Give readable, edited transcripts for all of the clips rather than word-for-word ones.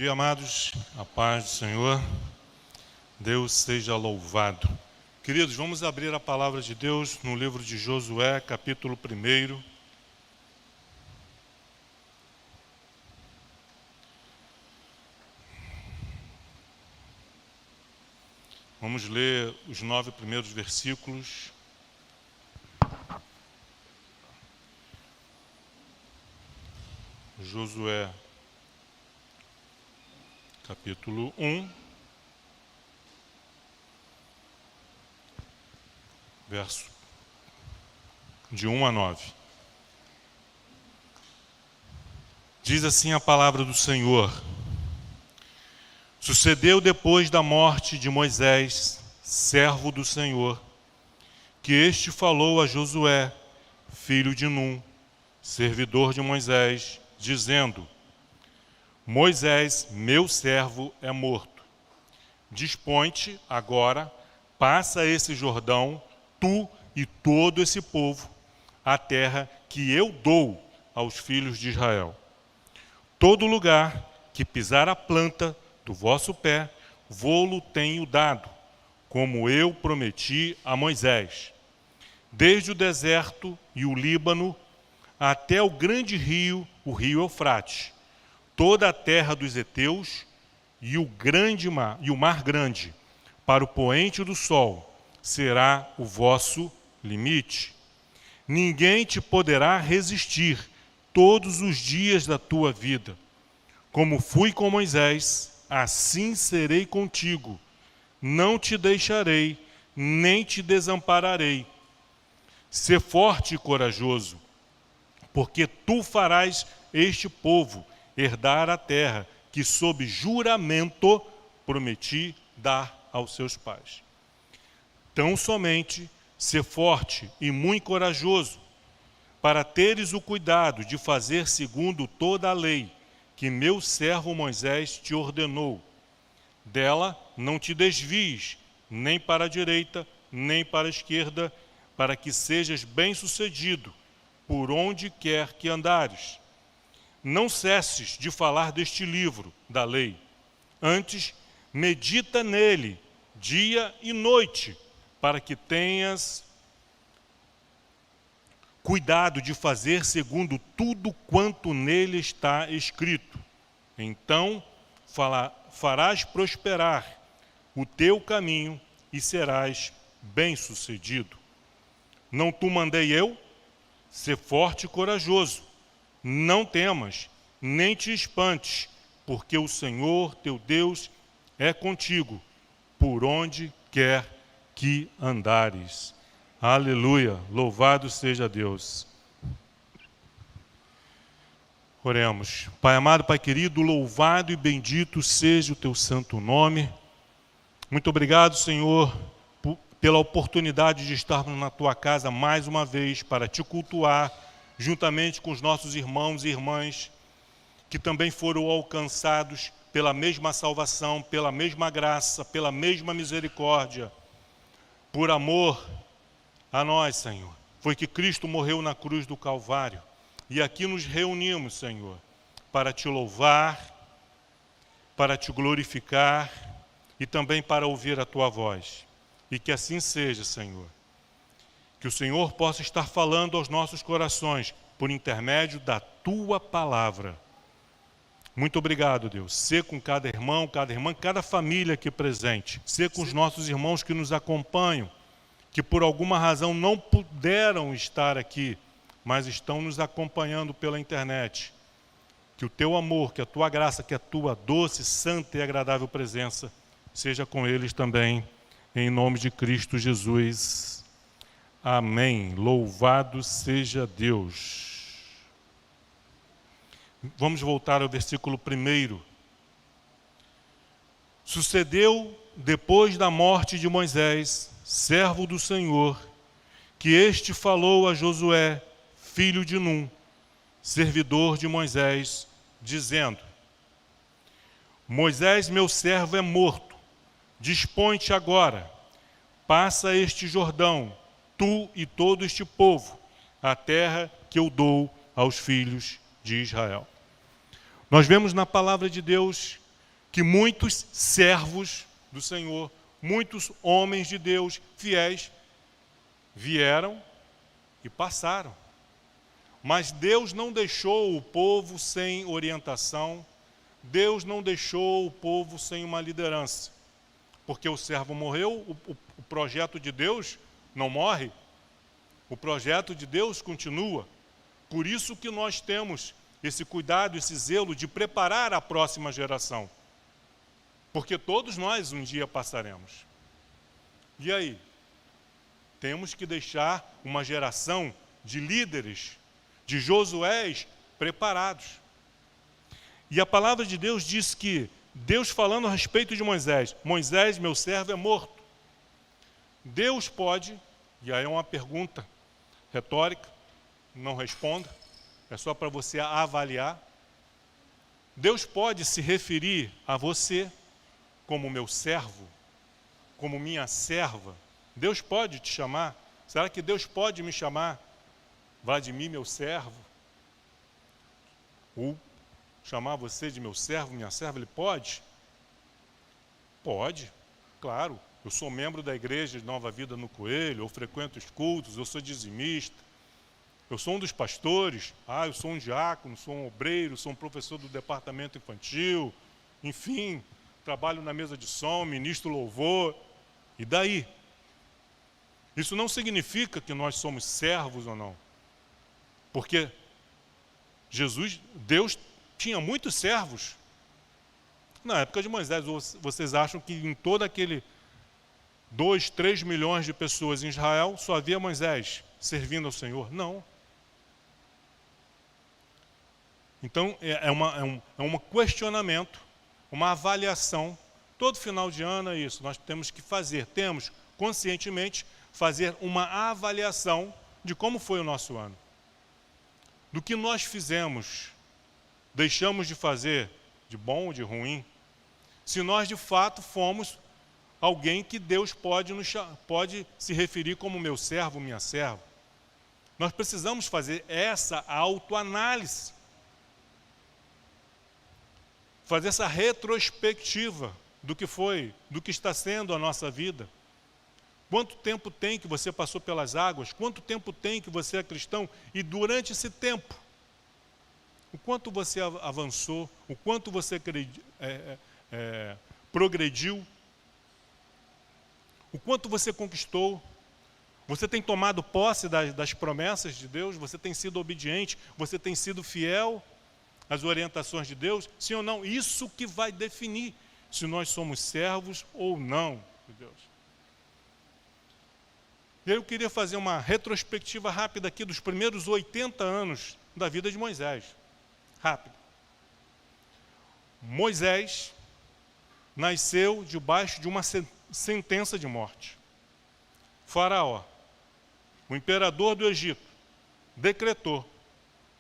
Bom dia, amados, a paz do Senhor, Deus seja louvado. Queridos, vamos abrir a palavra de Deus no livro de Josué, capítulo 1. Vamos ler os 9 primeiros versículos. Josué, capítulo 1, verso de 1 a 9. Diz assim a palavra do Senhor: Sucedeu depois da morte de Moisés, servo do Senhor, que este falou a Josué, filho de Num, servidor de Moisés, dizendo: Moisés, meu servo, é morto. Dispõe-te agora, passa esse Jordão, tu e todo esse povo, a terra que eu dou aos filhos de Israel. Todo lugar que pisar a planta do vosso pé, vô-lo tenho dado, como eu prometi a Moisés. Desde o deserto e o Líbano, até o grande rio, o rio Eufrates, toda a terra dos heteus e o mar grande, para o poente do sol, será o vosso limite. Ninguém te poderá resistir todos os dias da tua vida. Como fui com Moisés, assim serei contigo. Não te deixarei, nem te desampararei. Sê forte e corajoso, porque tu farás este povo herdar a terra que sob juramento prometi dar aos seus pais. Tão somente sê forte e muito corajoso, para teres o cuidado de fazer segundo toda a lei que meu servo Moisés te ordenou. Dela não te desvies, nem para a direita, nem para a esquerda, para que sejas bem-sucedido por onde quer que andares. Não cesses de falar deste livro da lei. Antes, medita nele dia e noite, para que tenhas cuidado de fazer segundo tudo quanto nele está escrito. Então farás prosperar o teu caminho e serás bem-sucedido. Não te mandei eu? Sê forte e corajoso. Não temas, nem te espantes, porque o Senhor teu Deus é contigo, por onde quer que andares. Aleluia, louvado seja Deus. Oremos. Pai amado, Pai querido, louvado e bendito seja o teu santo nome. Muito obrigado, Senhor, pela oportunidade de estarmos na tua casa mais uma vez para te cultuar, juntamente com os nossos irmãos e irmãs, que também foram alcançados pela mesma salvação, pela mesma graça, pela mesma misericórdia. Por amor a nós, Senhor, foi que Cristo morreu na cruz do Calvário. E aqui nos reunimos, Senhor, para te louvar, para te glorificar e também para ouvir a tua voz. E que assim seja, Senhor. Que o Senhor possa estar falando aos nossos corações por intermédio da tua palavra. Muito obrigado, Deus. Sê com cada irmão, cada irmã, cada família aqui presente. Sê com os nossos irmãos que nos acompanham, que por alguma razão não puderam estar aqui, mas estão nos acompanhando pela internet. Que o teu amor, que a tua graça, que a tua doce, santa e agradável presença seja com eles também, em nome de Cristo Jesus. Amém. Louvado seja Deus. Vamos voltar ao versículo 1. Sucedeu depois da morte de Moisés, servo do Senhor, que este falou a Josué, filho de Num, servidor de Moisés, dizendo: Moisés, meu servo, é morto. Dispõe-te agora, passa este Jordão, tu e todo este povo, a terra que eu dou aos filhos de Israel. Nós vemos na palavra de Deus que muitos servos do Senhor, muitos homens de Deus fiéis, vieram e passaram. Mas Deus não deixou o povo sem orientação, Deus não deixou o povo sem uma liderança. Porque o servo morreu, o projeto de Deus não morre, o projeto de Deus continua. Por isso que nós temos esse cuidado, esse zelo de preparar a próxima geração. Porque todos nós um dia passaremos. E aí? Temos que deixar uma geração de líderes, de Josués preparados. E a palavra de Deus diz que, Deus falando a respeito de Moisés, Moisés, meu servo, é morto. Deus pode, e aí é uma pergunta retórica, não responda, é só para você avaliar. Deus pode se referir a você como meu servo, como minha serva. Deus pode te chamar? Será que Deus pode me chamar Vladimir, meu servo? Ou chamar você de meu servo, minha serva? Ele pode? Pode, claro. Eu sou membro da igreja de Nova Vida no Coelho, eu frequento os cultos, eu sou dizimista, eu sou um dos pastores, eu sou um diácono, sou um obreiro, sou um professor do departamento infantil, enfim, trabalho na mesa de som, ministro louvor. E daí? Isso não significa que nós somos servos ou não. Porque Deus tinha muitos servos. Na época de Moisés, vocês acham que em todo aquele 2, 3 milhões de pessoas em Israel, só havia Moisés servindo ao Senhor? Não. Então, é um questionamento, uma avaliação. Todo final de ano é isso, nós temos conscientemente, fazer uma avaliação de como foi o nosso ano. Do que nós fizemos, deixamos de fazer, de bom ou de ruim, se nós de fato fomos alguém que Deus pode se referir como meu servo, minha serva. Nós precisamos fazer essa autoanálise, fazer essa retrospectiva do que foi, do que está sendo a nossa vida. Quanto tempo tem que você passou pelas águas? Quanto tempo tem que você é cristão? E durante esse tempo, o quanto você avançou, o quanto você progrediu, o quanto você conquistou. Você tem tomado posse das promessas de Deus? Você tem sido obediente? Você tem sido fiel às orientações de Deus? Sim ou não? Isso que vai definir se nós somos servos ou não de Deus. E aí eu queria fazer uma retrospectiva rápida aqui dos primeiros 80 anos da vida de Moisés. Rápido. Moisés nasceu debaixo de uma sentença de morte. Faraó, o imperador do Egito, decretou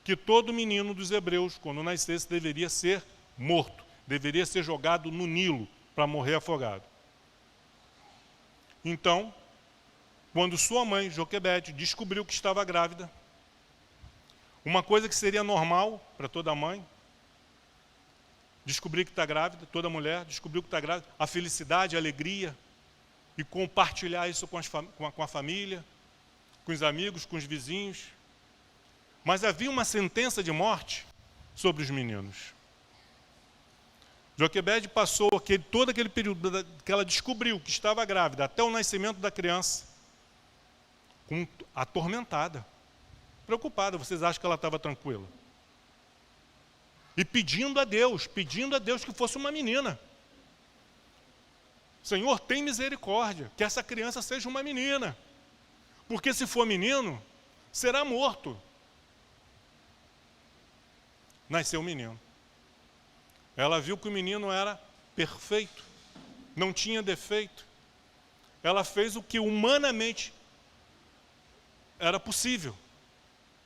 que todo menino dos hebreus, quando nascesse, deveria ser morto, deveria ser jogado no Nilo para morrer afogado. Então, quando sua mãe, Joquebede, descobriu que estava grávida, uma coisa que seria normal para toda mãe, descobrir que está grávida, toda mulher descobriu que está grávida, a felicidade, a alegria, e compartilhar isso com a família, com os amigos, com os vizinhos. Mas havia uma sentença de morte sobre os meninos. Joquebede passou todo aquele período que ela descobriu que estava grávida, até o nascimento da criança, atormentada, preocupada. Vocês acham que ela estava tranquila? E pedindo a Deus que fosse uma menina. Senhor, tem misericórdia, que essa criança seja uma menina. Porque se for menino, será morto. Nasceu um menino. Ela viu que o menino era perfeito, não tinha defeito. Ela fez o que humanamente era possível.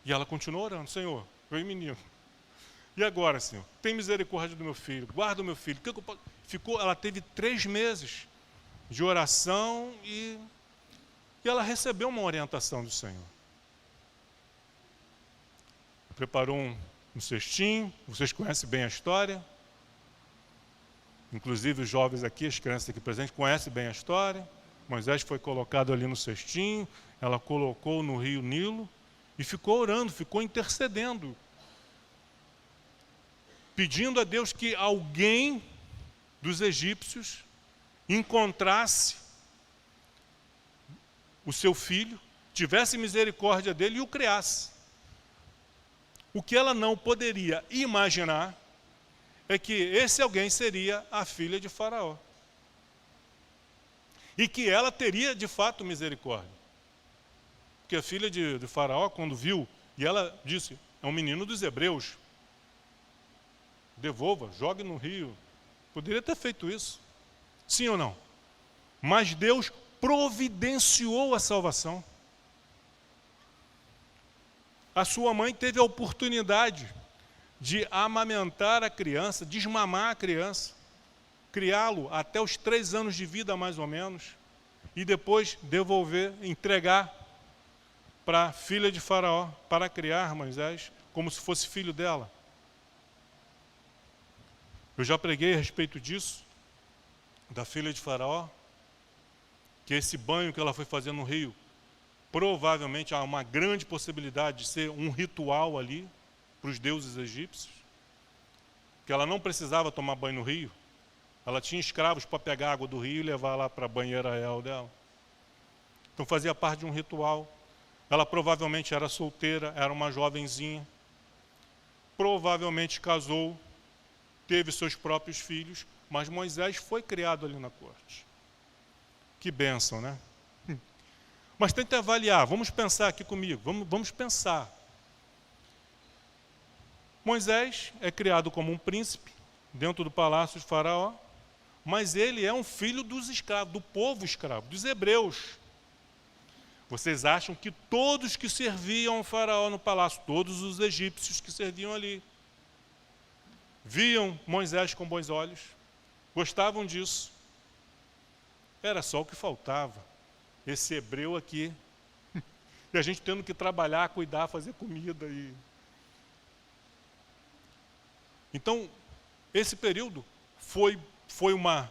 E ela continuou orando: Senhor, veio menino. E agora, Senhor, tem misericórdia do meu filho, guarda o meu filho. Ela teve 3 meses de oração e ela recebeu uma orientação do Senhor. Preparou um cestinho, vocês conhecem bem a história. Inclusive os jovens aqui, as crianças aqui presentes, conhecem bem a história. Moisés foi colocado ali no cestinho, ela colocou no rio Nilo e ficou orando, ficou intercedendo, pedindo a Deus que alguém dos egípcios encontrasse o seu filho, tivesse misericórdia dele e o criasse. O que ela não poderia imaginar é que esse alguém seria a filha de Faraó. E que ela teria de fato misericórdia. Porque a filha de Faraó, quando viu, e ela disse, é um menino dos hebreus, devolva, jogue no rio. Poderia ter feito isso, sim ou não? Mas Deus providenciou a salvação. A sua mãe teve a oportunidade de amamentar a criança, desmamar a criança, criá-lo até os 3 anos de vida, mais ou menos, e depois devolver, entregar para a filha de Faraó, para criar Moisés, como se fosse filho dela. Eu já preguei a respeito disso, da filha de Faraó, que esse banho que ela foi fazer no rio, provavelmente há uma grande possibilidade de ser um ritual ali, para os deuses egípcios, que ela não precisava tomar banho no rio, ela tinha escravos para pegar a água do rio e levar lá para a banheira real dela. Então fazia parte de um ritual. Ela provavelmente era solteira, era uma jovenzinha, provavelmente casou, teve seus próprios filhos, mas Moisés foi criado ali na corte. Que bênção, né? Mas tenta avaliar, vamos pensar aqui comigo, vamos pensar. Moisés é criado como um príncipe dentro do palácio de Faraó, mas ele é um filho dos escravos, do povo escravo, dos hebreus. Vocês acham que todos que serviam ao Faraó no palácio, todos os egípcios que serviam ali, viam Moisés com bons olhos, gostavam disso? Era só o que faltava, esse hebreu aqui, e a gente tendo que trabalhar, cuidar, fazer comida e... Então, esse período foi uma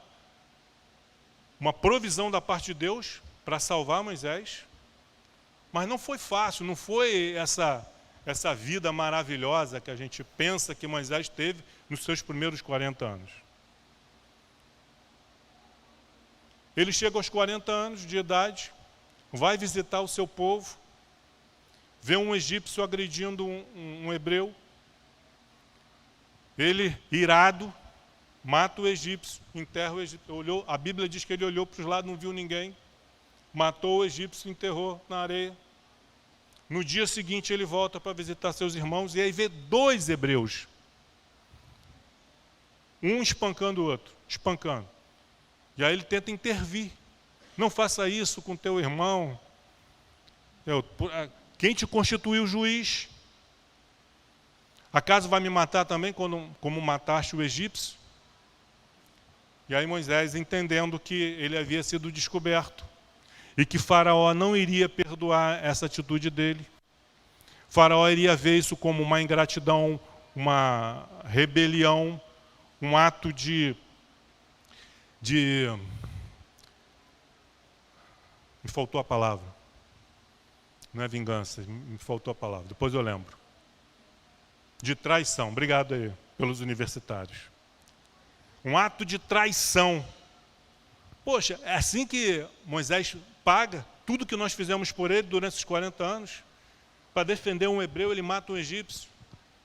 provisão da parte de Deus para salvar Moisés, mas não foi fácil, não foi essa vida maravilhosa que a gente pensa que Moisés teve nos seus primeiros 40 anos. Ele chega aos 40 anos de idade, vai visitar o seu povo, vê um egípcio agredindo um hebreu, ele, irado, mata o egípcio, enterra o egípcio. A Bíblia diz que ele olhou para os lados, não viu ninguém, matou o egípcio, enterrou na areia. No dia seguinte ele volta para visitar seus irmãos e aí vê 2 hebreus. Um espancando o outro, espancando. E aí ele tenta intervir. Não faça isso com teu irmão. Quem te constituiu juiz? Acaso vai me matar também como mataste o egípcio? E aí Moisés, entendendo que ele havia sido descoberto e que Faraó não iria perdoar essa atitude dele, Faraó iria ver isso como uma ingratidão, uma rebelião, um ato de me faltou a palavra. Não é vingança, me faltou a palavra, depois eu lembro. De traição, obrigado aí pelos universitários. Um ato de traição. Poxa, é assim que Moisés paga tudo que nós fizemos por ele durante esses 40 anos? Para defender um hebreu, ele mata um egípcio.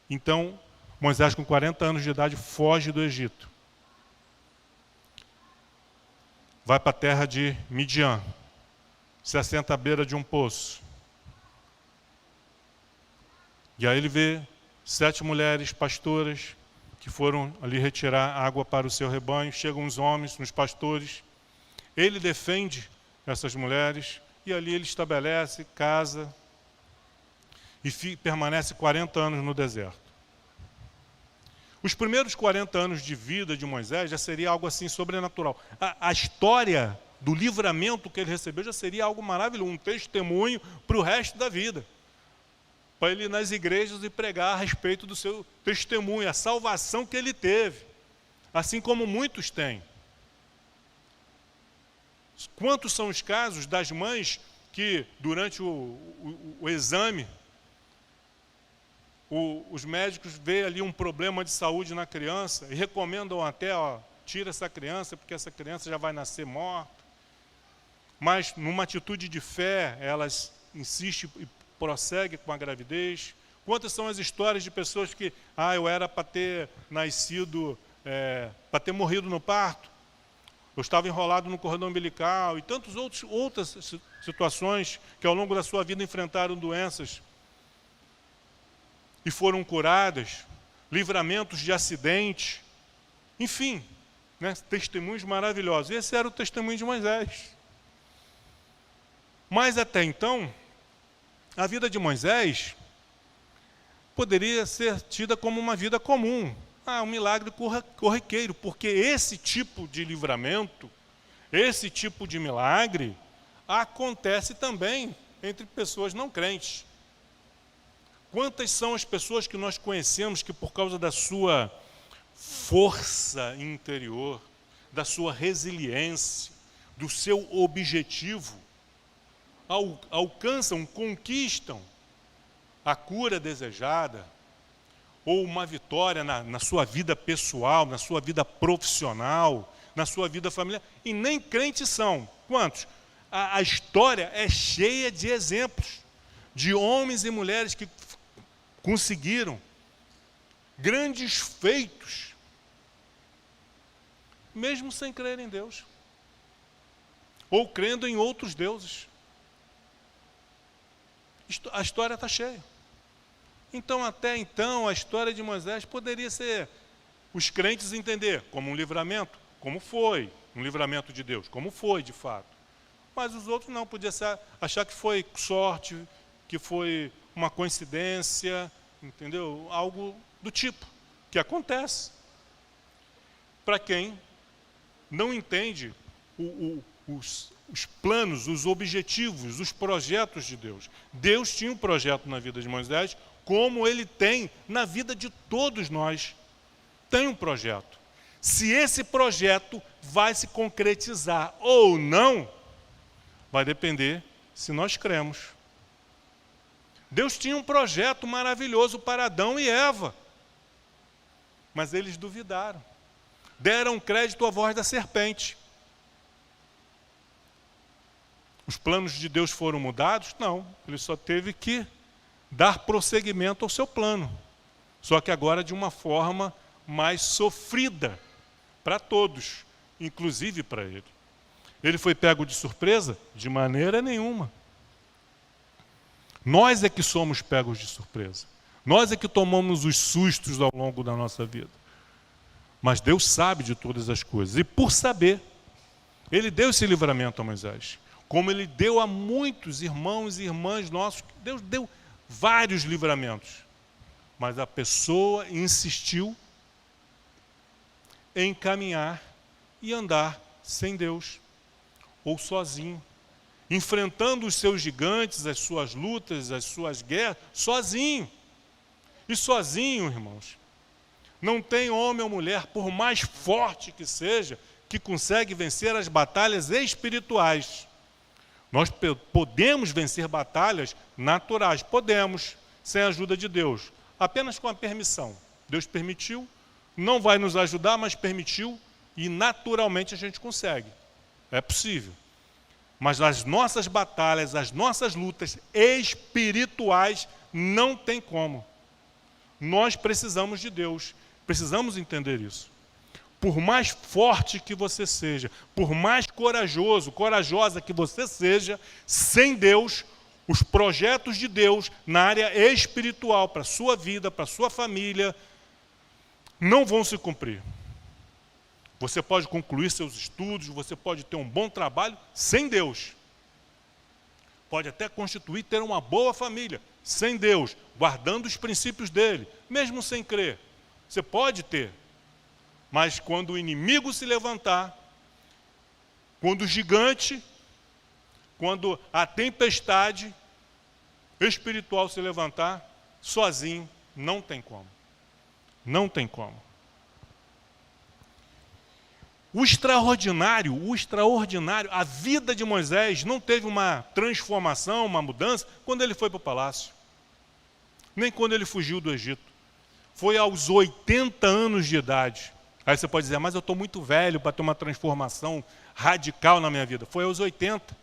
Então, Moisés, com 40 anos de idade, foge do Egito. Vai para a terra de Midian. Se assenta à beira de um poço. E aí ele vê 7 mulheres pastoras que foram ali retirar água para o seu rebanho. Chegam os homens, os pastores. Ele defende essas mulheres e ali ele estabelece, casa e permanece 40 anos no deserto. Os primeiros 40 anos de vida de Moisés já seria algo assim sobrenatural. A história do livramento que ele recebeu já seria algo maravilhoso, um testemunho para o resto da vida. Para ele ir nas igrejas e pregar a respeito do seu testemunho, a salvação que ele teve, assim como muitos têm. Quantos são os casos das mães que, durante o exame, os médicos veem ali um problema de saúde na criança e recomendam até, tira essa criança, porque essa criança já vai nascer morta. Mas, numa atitude de fé, elas insistem e prosseguem com a gravidez. Quantas são as histórias de pessoas que, eu era para ter nascido, para ter morrido no parto, eu estava enrolado no cordão umbilical, e tantas outras situações que ao longo da sua vida enfrentaram doenças e foram curadas, livramentos de acidente, enfim, né, testemunhos maravilhosos. Esse era o testemunho de Moisés. Mas até então, a vida de Moisés poderia ser tida como uma vida comum. Um milagre corriqueiro, porque esse tipo de livramento, esse tipo de milagre, acontece também entre pessoas não crentes. Quantas são as pessoas que nós conhecemos que, por causa da sua força interior, da sua resiliência, do seu objetivo, alcançam, conquistam a cura desejada, ou uma vitória na sua vida pessoal, na sua vida profissional, na sua vida familiar, e nem crentes são. Quantos? A história é cheia de exemplos de homens e mulheres que conseguiram grandes feitos, mesmo sem crer em Deus, ou crendo em outros deuses. A história está cheia. Então, até então, a história de Moisés poderia ser os crentes entender como um livramento, como foi um livramento de Deus, como foi de fato. Mas os outros não, podia achar que foi sorte, que foi uma coincidência, entendeu? Algo do tipo, que acontece. Para quem não entende os planos, os objetivos, os projetos de Deus. Deus tinha um projeto na vida de Moisés, como Ele tem na vida de todos nós. Tem um projeto. Se esse projeto vai se concretizar ou não, vai depender se nós cremos. Deus tinha um projeto maravilhoso para Adão e Eva, mas eles duvidaram. Deram crédito à voz da serpente. Os planos de Deus foram mudados? Não, ele só teve que dar prosseguimento ao seu plano. Só que agora de uma forma mais sofrida para todos, inclusive para ele. Ele foi pego de surpresa? De maneira nenhuma. Nós é que somos pegos de surpresa. Nós é que tomamos os sustos ao longo da nossa vida. Mas Deus sabe de todas as coisas. E por saber, Ele deu esse livramento a Moisés. Como Ele deu a muitos irmãos e irmãs nossos. Deus deu vários livramentos. Mas a pessoa insistiu em caminhar e andar sem Deus. Ou sozinho. Enfrentando os seus gigantes, as suas lutas, as suas guerras, sozinho. E sozinho, irmãos, não tem homem ou mulher, por mais forte que seja, que consegue vencer as batalhas espirituais. Nós podemos vencer batalhas naturais, podemos, sem a ajuda de Deus, apenas com a permissão. Deus permitiu, não vai nos ajudar, mas permitiu, e naturalmente a gente consegue. É possível. Mas as nossas batalhas, as nossas lutas espirituais, não tem como. Nós precisamos de Deus, precisamos entender isso. Por mais forte que você seja, por mais corajosa que você seja, sem Deus, os projetos de Deus na área espiritual, para a sua vida, para a sua família, não vão se cumprir. Você pode concluir seus estudos, você pode ter um bom trabalho sem Deus. Pode até constituir, ter uma boa família sem Deus, guardando os princípios dele, mesmo sem crer. Você pode ter. Mas quando o inimigo se levantar, quando o gigante, quando a tempestade espiritual se levantar, sozinho, não tem como. Não tem como. O extraordinário, a vida de Moisés não teve uma transformação, uma mudança, quando ele foi para o palácio. Nem quando ele fugiu do Egito. Foi aos 80 anos de idade. Aí você pode dizer, mas eu estou muito velho para ter uma transformação radical na minha vida. Foi aos 80.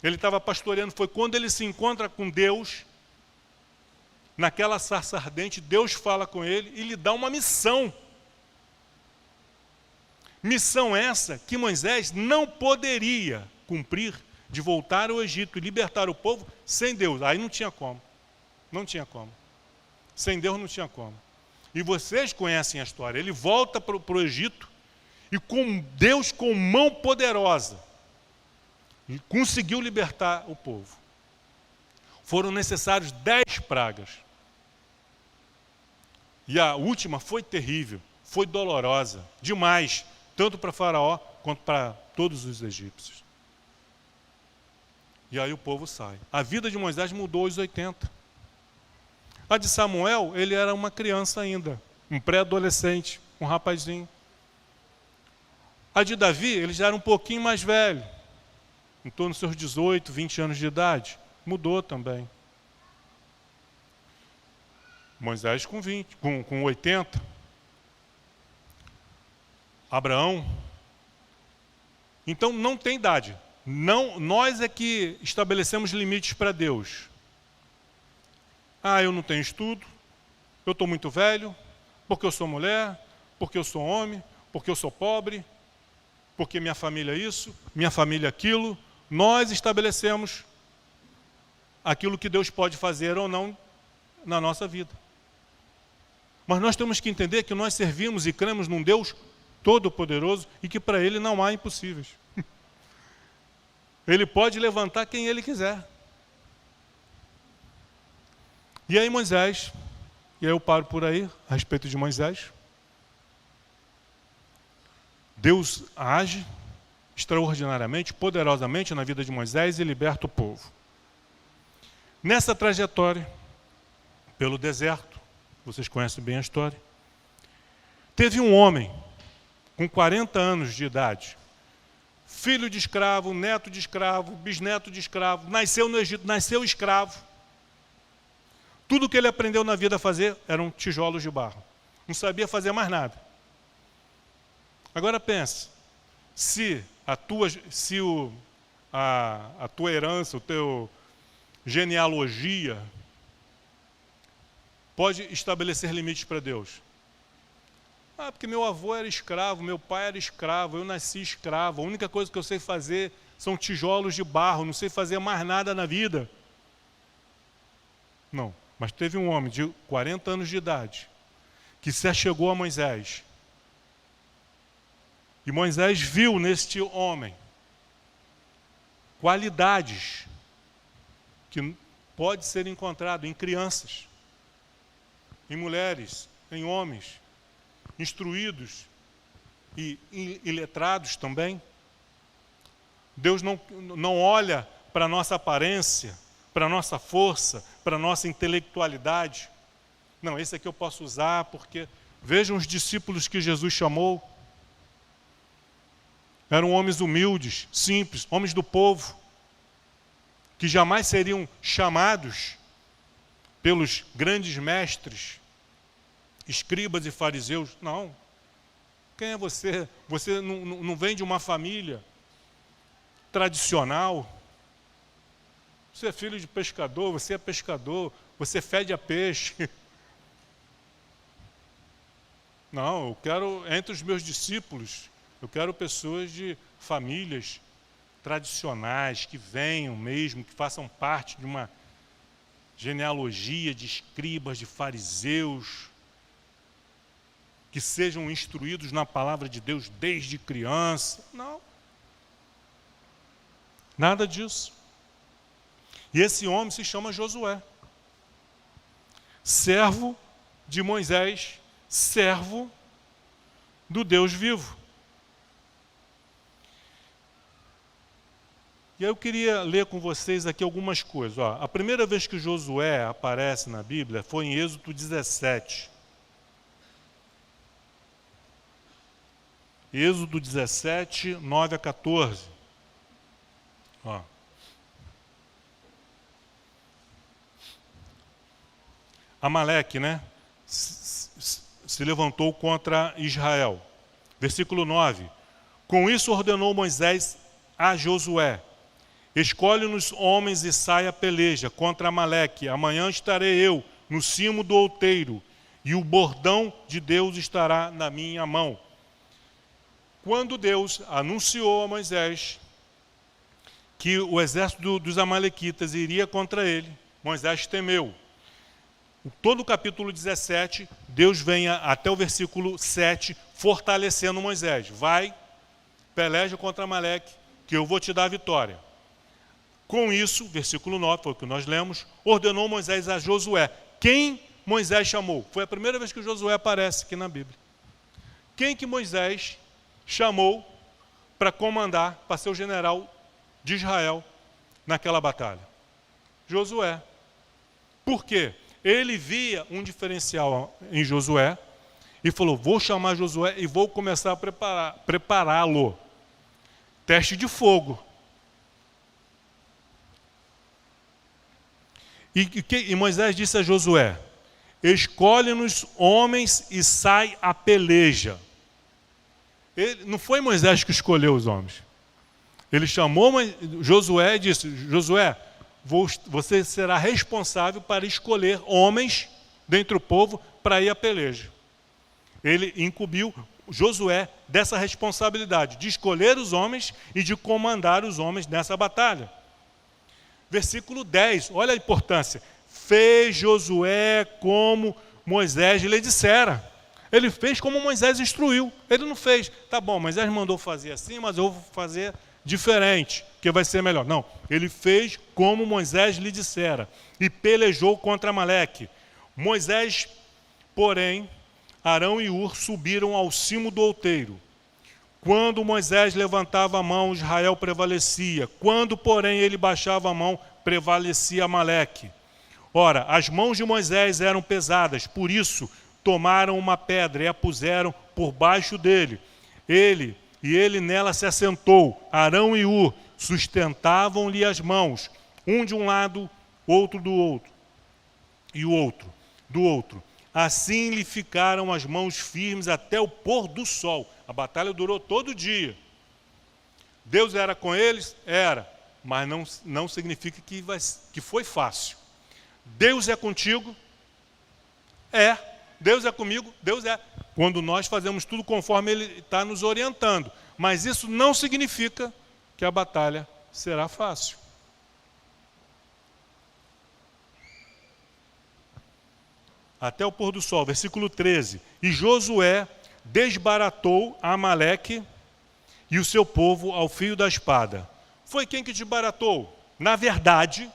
Ele estava pastoreando, foi quando ele se encontra com Deus, naquela sarça ardente, Deus fala com ele e lhe dá uma missão. Missão essa que Moisés não poderia cumprir, de voltar ao Egito e libertar o povo sem Deus. Aí não tinha como. Não tinha como. Sem Deus não tinha como. E vocês conhecem a história. Ele volta para o Egito e com Deus com mão poderosa conseguiu libertar o povo. Foram necessários 10 pragas. E a última foi terrível, foi dolorosa, demais, tanto para Faraó quanto para todos os egípcios. E aí o povo sai. A vida de Moisés mudou aos 80. A de Samuel, ele era uma criança ainda, um pré-adolescente, um rapazinho. A de Davi, ele já era um pouquinho mais velho, em torno dos seus 18, 20 anos de idade. Mudou também. Moisés com 80. Abraão. Então não tem idade. Não, nós é que estabelecemos limites para Deus. Ah, eu não tenho estudo, eu estou muito velho, porque eu sou mulher, porque eu sou homem, porque eu sou pobre, porque minha família é isso, minha família é aquilo. Nós estabelecemos aquilo que Deus pode fazer ou não na nossa vida. Mas nós temos que entender que nós servimos e cremos num Deus todo-poderoso e que para Ele não há impossíveis. Ele pode levantar quem Ele quiser. E aí Moisés, e aí eu paro por aí, a respeito de Moisés. Deus age extraordinariamente, poderosamente na vida de Moisés e liberta o povo. Nessa trajetória, pelo deserto, vocês conhecem bem a história, teve um homem com 40 anos de idade, filho de escravo, neto de escravo, bisneto de escravo, nasceu no Egito, nasceu escravo. Tudo que ele aprendeu na vida a fazer eram tijolos de barro. Não sabia fazer mais nada. Agora pense, se a tua herança, o teu genealogia pode estabelecer limites para Deus. Ah, porque meu avô era escravo, meu pai era escravo, eu nasci escravo. A única coisa que eu sei fazer são tijolos de barro, não sei fazer mais nada na vida. Não. Mas teve um homem de 40 anos de idade que se achegou a Moisés. E Moisés viu neste homem qualidades que pode ser encontrado em crianças, em mulheres, em homens, instruídos e iletrados também. Deus não olha para a nossa aparência, para a nossa força, para a nossa intelectualidade. Não, esse aqui eu posso usar porque... Vejam os discípulos que Jesus chamou. Eram homens humildes, simples, homens do povo, que jamais seriam chamados pelos grandes mestres, escribas e fariseus. Não. Quem é você? Você não vem de uma família tradicional. Você é filho de pescador, você é pescador, você fede a peixe. Não, eu quero, entre os meus discípulos, eu quero pessoas de famílias tradicionais, que venham mesmo, que façam parte de uma genealogia de escribas, de fariseus, que sejam instruídos na palavra de Deus desde criança. Não. Nada disso. E esse homem se chama Josué, servo de Moisés, servo do Deus vivo. E aí eu queria ler com vocês aqui algumas coisas. Ó, a primeira vez que Josué aparece na Bíblia foi em Êxodo 17. Êxodo 17, 9 a 14. Ó. Amaleque, né? Se levantou contra Israel. Versículo 9. Com isso ordenou Moisés a Josué: escolhe-nos homens e saia a peleja contra Amaleque. Amanhã estarei eu no cimo do outeiro, e o bordão de Deus estará na minha mão. Quando Deus anunciou a Moisés que o exército dos amalequitas iria contra ele, Moisés temeu. Todo o capítulo 17, Deus vem até o versículo 7, fortalecendo Moisés. Vai, peleja contra Amaleque, que eu vou te dar a vitória. Com isso, versículo 9, foi o que nós lemos, ordenou Moisés a Josué. Quem Moisés chamou? Foi a primeira vez que Josué aparece aqui na Bíblia. Quem que Moisés chamou para comandar, para ser o general de Israel naquela batalha? Josué. Por quê? Ele via um diferencial em Josué e falou: vou chamar Josué e vou começar a prepará-lo. Teste de fogo. E Moisés disse a Josué: escolhe-nos homens e sai a peleja. Não foi Moisés que escolheu os homens. Ele chamou Josué e disse: Josué, você será responsável para escolher homens dentre o povo para ir à peleja. Ele incumbiu Josué dessa responsabilidade, de escolher os homens e de comandar os homens nessa batalha. Versículo 10, olha a importância. Fez Josué como Moisés lhe dissera. Ele fez como Moisés instruiu. Ele não fez, tá bom, Moisés mandou fazer assim, mas eu vou fazer diferente, que vai ser melhor. Não, ele fez como Moisés lhe dissera e pelejou contra Amaleque. Moisés, porém, Arão e Hur subiram ao cimo do outeiro. Quando Moisés levantava a mão, Israel prevalecia. Quando, porém, ele baixava a mão, prevalecia Amaleque. Ora, as mãos de Moisés eram pesadas, por isso tomaram uma pedra e a puseram por baixo dele. Ele nela se assentou. Arão e Hur sustentavam-lhe as mãos, um de um lado, outro do outro, e o outro do outro. Assim lhe ficaram as mãos firmes até o pôr do sol. A batalha durou todo dia. Deus era com eles? Era. Mas não significa que foi fácil. Deus é contigo? É. Deus é comigo? Deus é. Quando nós fazemos tudo conforme Ele está nos orientando. Mas isso não significa que a batalha será fácil. Até o pôr do sol, versículo 13. E Josué desbaratou Amaleque e o seu povo ao fio da espada. Foi quem que desbaratou? Na verdade,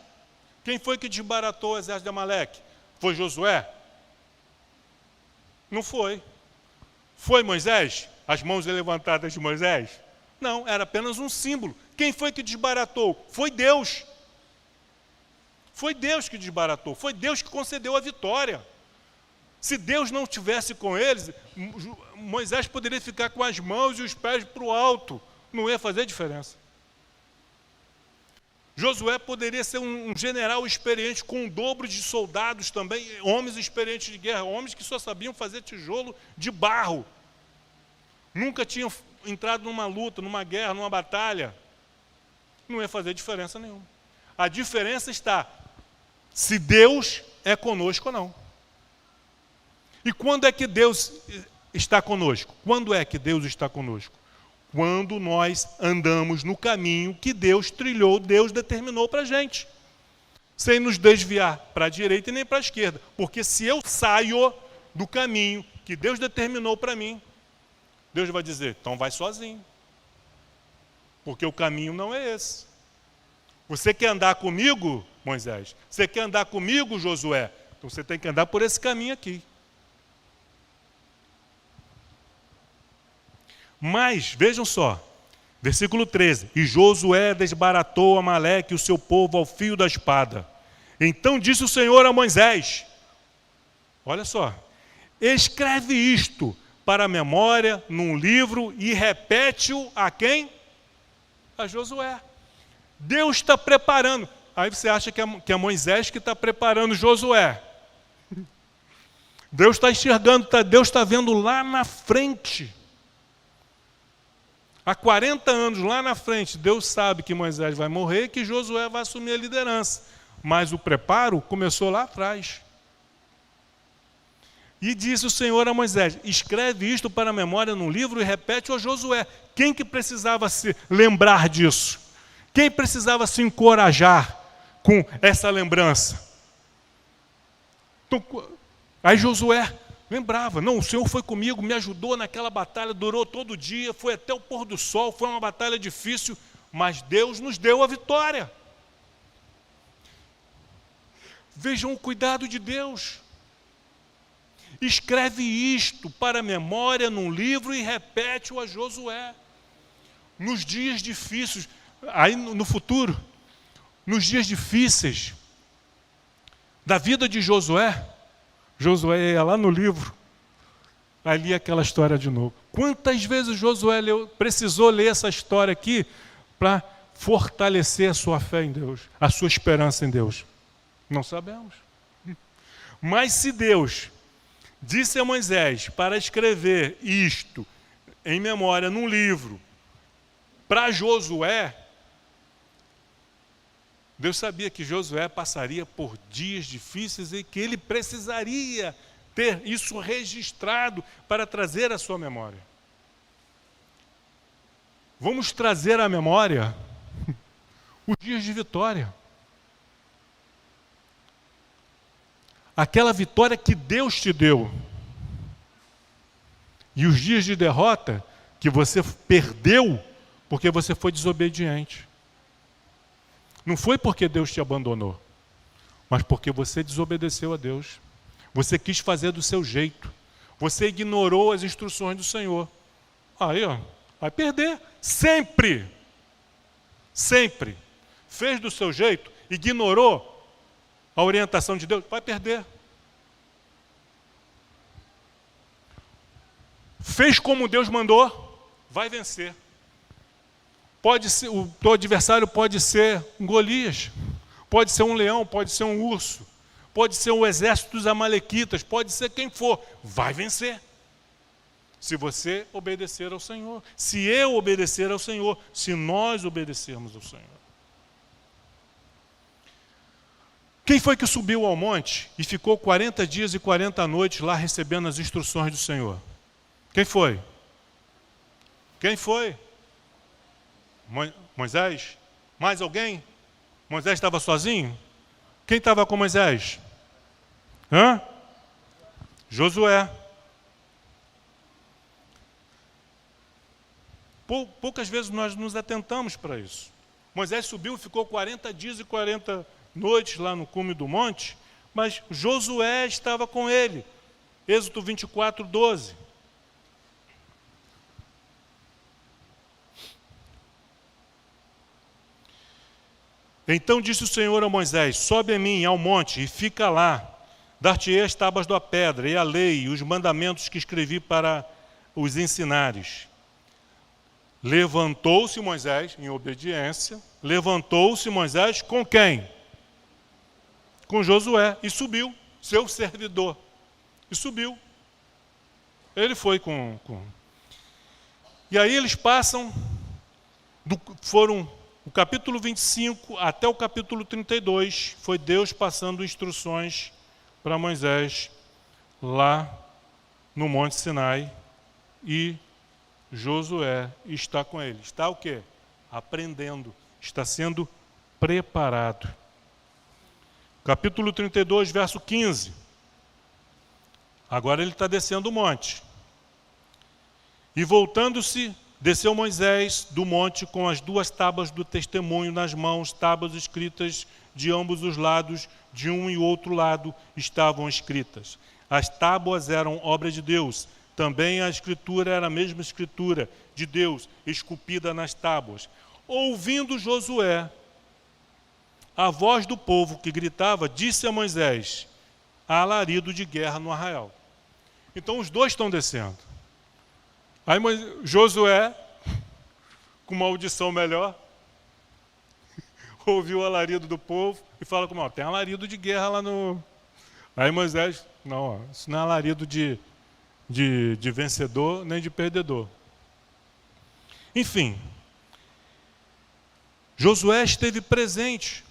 quem foi que desbaratou o exército de Amaleque? Foi Josué? Não foi. Foi Moisés? As mãos levantadas de Moisés? Não, era apenas um símbolo. Quem foi que desbaratou? Foi Deus. Foi Deus que desbaratou. Foi Deus que concedeu a vitória. Se Deus não estivesse com eles, Moisés poderia ficar com as mãos e os pés para o alto. Não ia fazer diferença. Josué poderia ser um general experiente com um dobro de soldados também, homens experientes de guerra, homens que só sabiam fazer tijolo de barro. Nunca tinham entrado numa luta, numa guerra, numa batalha. Não ia fazer diferença nenhuma. A diferença está se Deus é conosco ou não. E quando é que Deus está conosco? Quando é que Deus está conosco? Quando nós andamos no caminho que Deus trilhou, Deus determinou para a gente. Sem nos desviar para a direita e nem para a esquerda. Porque se eu saio do caminho que Deus determinou para mim, Deus vai dizer, então vai sozinho. Porque o caminho não é esse. Você quer andar comigo, Moisés? Você quer andar comigo, Josué? Então você tem que andar por esse caminho aqui. Mas, vejam só, versículo 13. E Josué desbaratou Amaleque e o seu povo ao fio da espada. Então disse o Senhor a Moisés, olha só, escreve isto para a memória num livro e repete-o a quem? A Josué. Deus está preparando. Aí você acha que é Moisés que está preparando Josué. Deus está enxergando, Deus está vendo lá na frente. Há 40 anos lá na frente, Deus sabe que Moisés vai morrer e que Josué vai assumir a liderança. Mas o preparo começou lá atrás. E disse o Senhor a Moisés: escreve isto para a memória num livro e repete-o a Josué. Quem que precisava se lembrar disso? Quem precisava se encorajar com essa lembrança? Então, aí Josué lembrava: não, o Senhor foi comigo, me ajudou naquela batalha, durou todo o dia, foi até o pôr do sol, foi uma batalha difícil, mas Deus nos deu a vitória. Vejam o cuidado de Deus. Escreve isto para a memória num livro e repete-o a Josué. Nos dias difíceis, aí no futuro, nos dias difíceis da vida de Josué, Josué ia lá no livro, ali aquela história de novo. Quantas vezes Josué precisou ler essa história aqui para fortalecer a sua fé em Deus, a sua esperança em Deus? Não sabemos. Mas se Deus disse a Moisés para escrever isto em memória num livro para Josué, Deus sabia que Josué passaria por dias difíceis e que ele precisaria ter isso registrado para trazer à sua memória. Vamos trazer à memória os dias de vitória. Aquela vitória que Deus te deu. E os dias de derrota que você perdeu porque você foi desobediente. Não foi porque Deus te abandonou, mas porque você desobedeceu a Deus. Você quis fazer do seu jeito. Você ignorou as instruções do Senhor. Aí, vai perder. Sempre. Sempre. Fez do seu jeito, ignorou a orientação de Deus, vai perder. Fez como Deus mandou, vai vencer. Pode ser, o teu adversário pode ser um Golias, pode ser um leão, pode ser um urso, pode ser o exército dos amalequitas, pode ser quem for, vai vencer. Se você obedecer ao Senhor, se eu obedecer ao Senhor, se nós obedecermos ao Senhor. Quem foi que subiu ao monte e ficou 40 dias e 40 noites lá recebendo as instruções do Senhor? Quem foi? Quem foi? Moisés? Mais alguém? Moisés estava sozinho? Quem estava com Moisés? Josué. Poucas vezes nós nos atentamos para isso. Moisés subiu e ficou 40 dias e 40 noites lá no cume do monte, mas Josué estava com ele. Êxodo 24, 12. Então disse o Senhor a Moisés: sobe a mim ao monte e fica lá. Dar-te-ei as tábuas da pedra e a lei e os mandamentos que escrevi para os ensinares. Levantou-se Moisés, em obediência, levantou-se Moisés com quem? Com Josué, e subiu, seu servidor. E subiu. Ele foi com... E aí eles passam, o capítulo 25 até o capítulo 32, foi Deus passando instruções para Moisés lá no Monte Sinai, e Josué está com ele. Está o quê? Aprendendo, está sendo preparado. Capítulo 32, verso 15. Agora ele está descendo o monte. E voltando-se, desceu Moisés do monte com as 2 tábuas do testemunho nas mãos, tábuas escritas de ambos os lados, de um e outro lado estavam escritas. As tábuas eram obra de Deus. Também a escritura era a mesma escritura de Deus, esculpida nas tábuas. Ouvindo Josué a voz do povo que gritava, disse a Moisés: há alarido de guerra no arraial. Então os dois estão descendo. Aí Josué, com uma audição melhor, ouviu o alarido do povo e fala como, tem alarido de guerra lá no... Aí Moisés, não, isso não é alarido de vencedor nem de perdedor. Enfim, Josué esteve presente.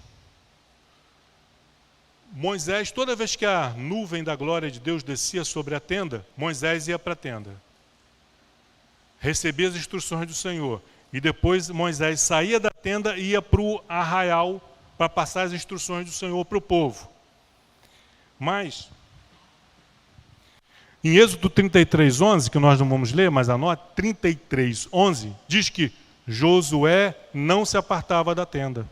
Moisés, toda vez que a nuvem da glória de Deus descia sobre a tenda, Moisés ia para a tenda. Recebia as instruções do Senhor. E depois Moisés saía da tenda e ia para o arraial para passar as instruções do Senhor para o povo. Mas, em Êxodo 33:11, que nós não vamos ler, mas anote, 33:11, diz que Josué não se apartava da tenda.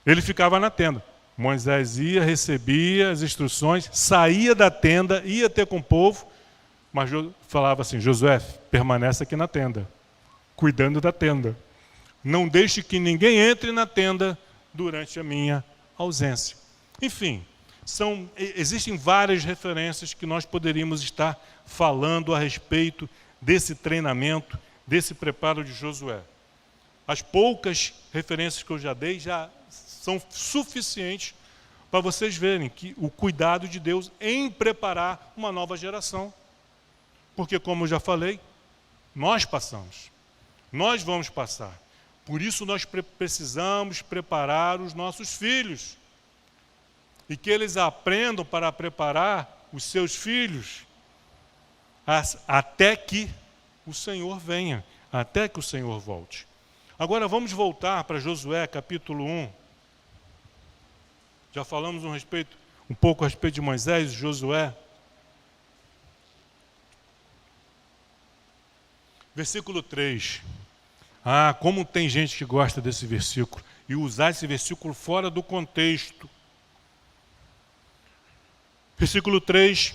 Ele ficava na tenda. Moisés ia, recebia as instruções, saía da tenda, ia ter com o povo, mas falava assim, Josué, permanece aqui na tenda, cuidando da tenda. Não deixe que ninguém entre na tenda durante a minha ausência. Enfim, existem várias referências que nós poderíamos estar falando a respeito desse treinamento, desse preparo de Josué. As poucas referências que eu já dei já são suficientes para vocês verem que o cuidado de Deus em preparar uma nova geração. Porque, como eu já falei, nós passamos, nós vamos passar. Por isso nós precisamos preparar os nossos filhos. E que eles aprendam para preparar os seus filhos até que o Senhor venha, até que o Senhor volte. Agora vamos voltar para Josué capítulo 1. Já falamos um pouco a respeito de Moisés e Josué. Versículo 3. Como tem gente que gosta desse versículo e usar esse versículo fora do contexto. Versículo 3.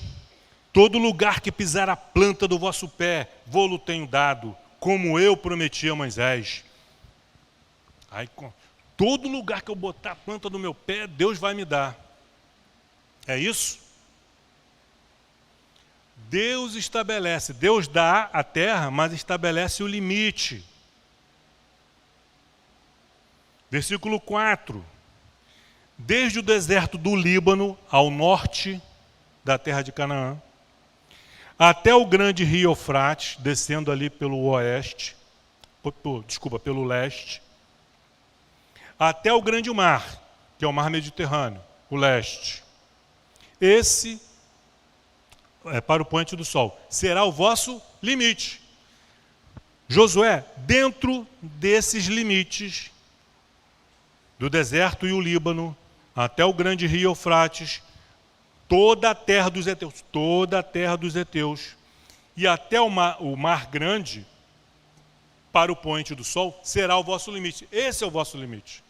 Todo lugar que pisar a planta do vosso pé, vô-lo tenho dado, como eu prometi a Moisés. Todo lugar que eu botar a planta do meu pé, Deus vai me dar. É isso? Deus estabelece, Deus dá a terra, mas estabelece o limite. Versículo 4. Desde o deserto do Líbano, ao norte da terra de Canaã, até o grande rio Eufrates, descendo ali pelo pelo leste, até o grande mar, que é o mar Mediterrâneo, o leste. Esse, para o poente do sol, será o vosso limite. Josué, dentro desses limites, do deserto e o Líbano, até o grande rio Eufrates, toda a terra dos heteus, e até o mar grande, para o poente do sol, será o vosso limite. Esse é o vosso limite.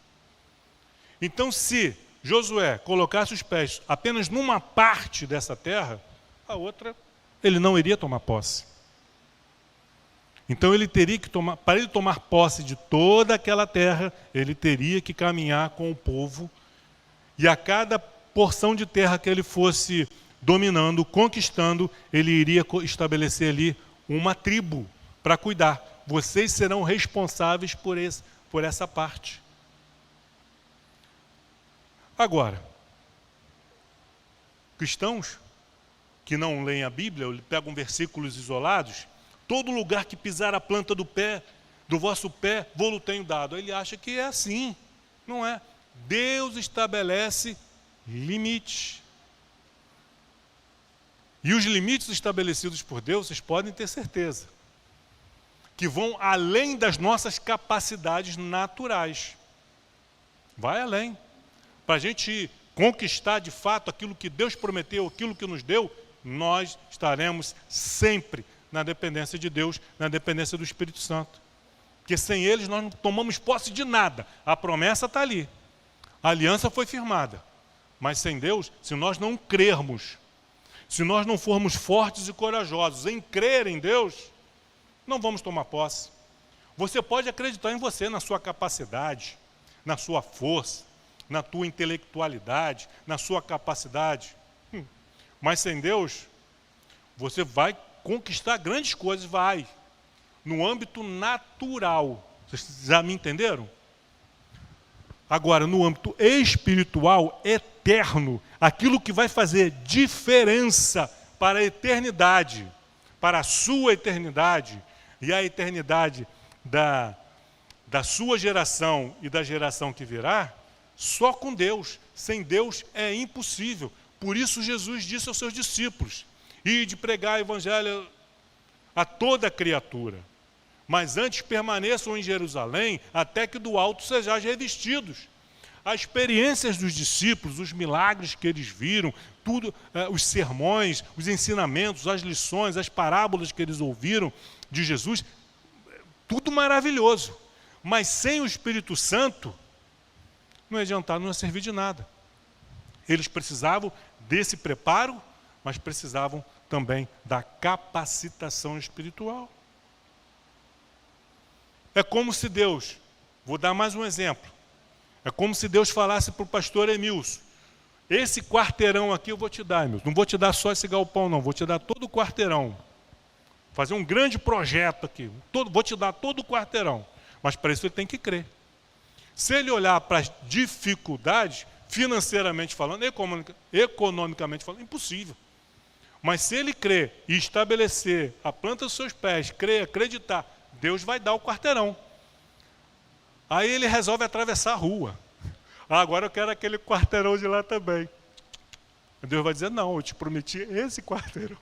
Então, se Josué colocasse os pés apenas numa parte dessa terra, a outra, ele não iria tomar posse. Então ele teria que para ele tomar posse de toda aquela terra, ele teria que caminhar com o povo, e a cada porção de terra que ele fosse dominando, conquistando, ele iria estabelecer ali uma tribo para cuidar. Vocês serão responsáveis por essa parte. Agora, cristãos que não leem a Bíblia, pegam versículos isolados, todo lugar que pisar a planta do vosso pé, vô-lo tenho dado. Ele acha que é assim. Não é. Deus estabelece limites. E os limites estabelecidos por Deus, vocês podem ter certeza, que vão além das nossas capacidades naturais. Vai além. Para a gente conquistar de fato aquilo que Deus prometeu, aquilo que nos deu, nós estaremos sempre na dependência de Deus, na dependência do Espírito Santo. Porque sem eles nós não tomamos posse de nada. A promessa está ali. A aliança foi firmada. Mas sem Deus, se nós não crermos, se nós não formos fortes e corajosos em crer em Deus, não vamos tomar posse. Você pode acreditar em você, na sua capacidade, na sua força, na tua intelectualidade, na sua capacidade. Mas sem Deus, você vai conquistar grandes coisas, vai. No âmbito natural. Vocês já me entenderam? Agora, no âmbito espiritual, eterno, aquilo que vai fazer diferença para a eternidade, para a sua eternidade e a eternidade da sua geração e da geração que virá, só com Deus. Sem Deus é impossível. Por isso Jesus disse aos seus discípulos: ide pregar o evangelho a toda criatura, mas antes permaneçam em Jerusalém até que do alto sejais revestidos. As experiências dos discípulos, os milagres que eles viram, tudo, os sermões, os ensinamentos, as lições, as parábolas que eles ouviram de Jesus, tudo maravilhoso. Mas sem o Espírito Santo, não ia adiantar, não ia servir de nada. Eles precisavam desse preparo, mas precisavam também da capacitação espiritual. É como se Deus, vou dar mais um exemplo, é como se Deus falasse para o pastor Emilson: esse quarteirão aqui eu vou te dar, Emilson, não vou te dar só esse galpão não, vou te dar todo o quarteirão. Fazer um grande projeto aqui, vou te dar todo o quarteirão, mas para isso ele tem que crer. Se ele olhar para as dificuldades, financeiramente falando, economicamente falando, impossível. Mas se ele crer e estabelecer a planta dos seus pés, crer, acreditar, Deus vai dar o quarteirão. Aí ele resolve atravessar a rua. Agora eu quero aquele quarteirão de lá também. Deus vai dizer: não, eu te prometi esse quarteirão.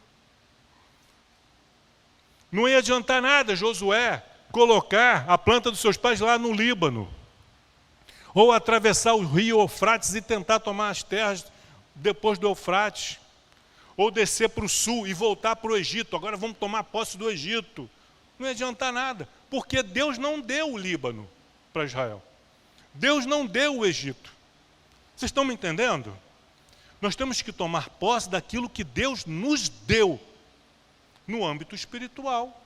Não ia adiantar nada Josué colocar a planta dos seus pés lá no Líbano, ou atravessar o rio Eufrates e tentar tomar as terras depois do Eufrates, ou descer para o sul e voltar para o Egito. Agora vamos tomar posse do Egito. Não ia adiantar nada, porque Deus não deu o Líbano para Israel. Deus não deu o Egito. Vocês estão me entendendo? Nós temos que tomar posse daquilo que Deus nos deu no âmbito espiritual.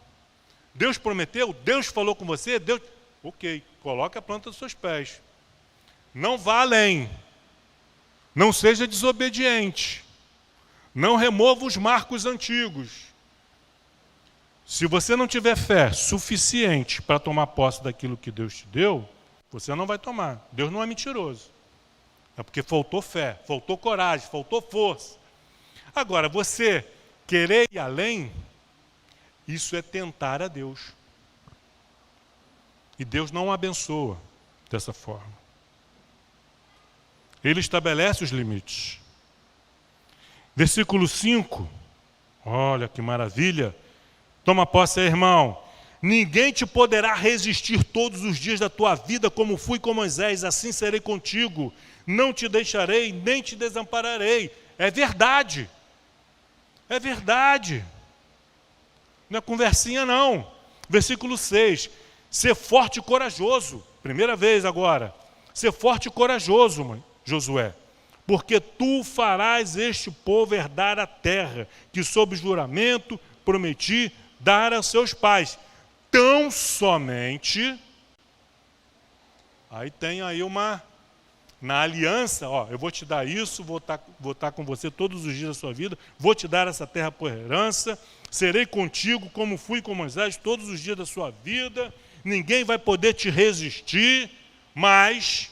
Deus prometeu, Deus falou com você, Deus... Ok, coloque a planta dos seus pés. Não vá além. Não seja desobediente. Não remova os marcos antigos. Se você não tiver fé suficiente para tomar posse daquilo que Deus te deu, você não vai tomar. Deus não é mentiroso. É porque faltou fé, faltou coragem, faltou força. Agora, você querer ir além, isso é tentar a Deus. E Deus não abençoa dessa forma. Ele estabelece os limites. Versículo 5. Olha que maravilha. Toma posse aí, irmão. Ninguém te poderá resistir todos os dias da tua vida, como fui com Moisés, assim serei contigo. Não te deixarei, nem te desampararei. É verdade. É verdade. Não é conversinha, não. Versículo 6. Ser forte e corajoso. Primeira vez agora. Ser forte e corajoso, Josué. Porque tu farás este povo herdar a terra, que sob juramento prometi dar aos seus pais. Tão somente... Aí tem aí uma... Na aliança, ó, eu vou te dar isso, vou estar com você todos os dias da sua vida, vou te dar essa terra por herança, serei contigo como fui com Moisés todos os dias da sua vida, ninguém vai poder te resistir, mas,